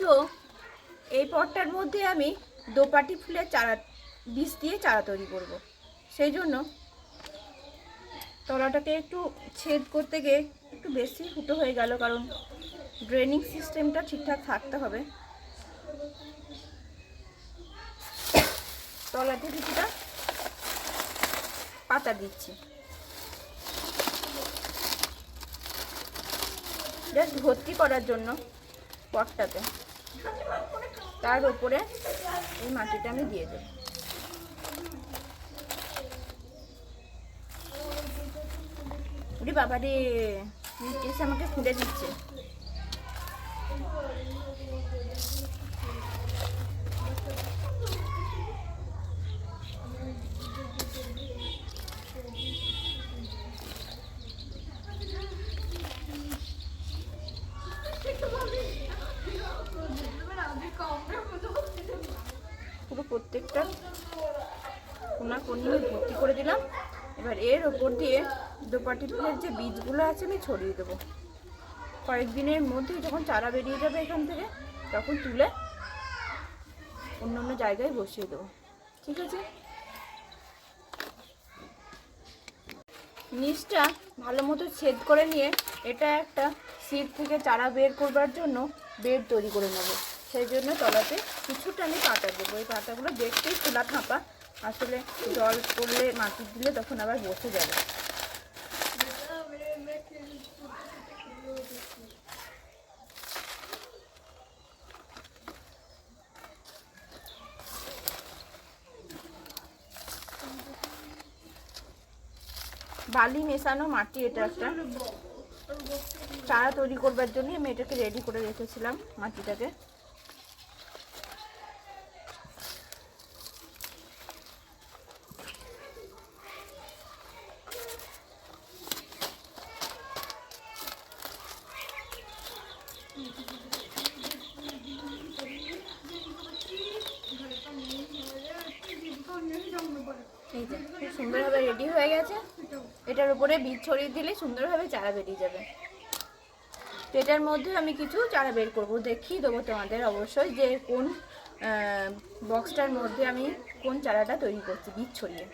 তো এই পটটার মধ্যে আমি দোপাটি ফুলের চারা বীজ দিয়ে চারা তৈরি করব। সেই জন্য তলাটাকে একটু ছেদ করতে গিয়ে একটু বেশি ফুটো হয়ে গেল, কারণ ড্রেনিং সিস্টেমটা ঠিকঠাক থাকতে হবে। তলাতে কিছুটা পাতা দিচ্ছি জাস্ট ভর্তি করার জন্য পটটাতে। তার উপরে এই মাটিটা আমি দিয়ে দেব। বাবা রে, এসে আমাকে খুঁড়ে দিচ্ছে। পুরো প্রত্যেকটা কোনা কোনি ভর্তি করে দিলাম। এবার এর ওপর দিয়ে দোপাটি ফুলের যে বীজগুলো আছে আমি ছড়িয়ে দেবো। কয়েকদিনের মধ্যেই যখন চারা বেরিয়ে যাবে এখান থেকে, তখন তুলে অন্য অন্য জায়গায় বসিয়ে দেবো। ঠিক আছে, নিচটা ভালো মতো ছেদ করে নিয়ে এটা একটা সিড থেকে চারা বের করবার জন্য বেড তৈরি করে নেবো। সেই জন্য তলাতে কিছুটা আমি পাতা দেবো। এই পাতাগুলো দেখতেই খোলা থাপা, আসলে জল পড়লে মাটি দিলে তখন আবার বসে যাবে। বালি মেশানো মাটি, এটা একটা চারা তৈরি করবার জন্য আমি এটাকে রেডি করে রেখেছিলাম মাটিটাকে। এই যে খুব সুন্দরভাবে রেডি হয়ে গেছে। এটার উপরে বীজ ছড়িয়ে দিলে সুন্দরভাবে চারা বেরিয়ে যাবে। তো এটার মধ্যে আমি কিছু চারা বের করবো, দেখিয়ে দেবো তোমাদের অবশ্যই যে কোন বক্সটার মধ্যে আমি কোন চারাটা তৈরি করছি বীজ ছড়িয়ে।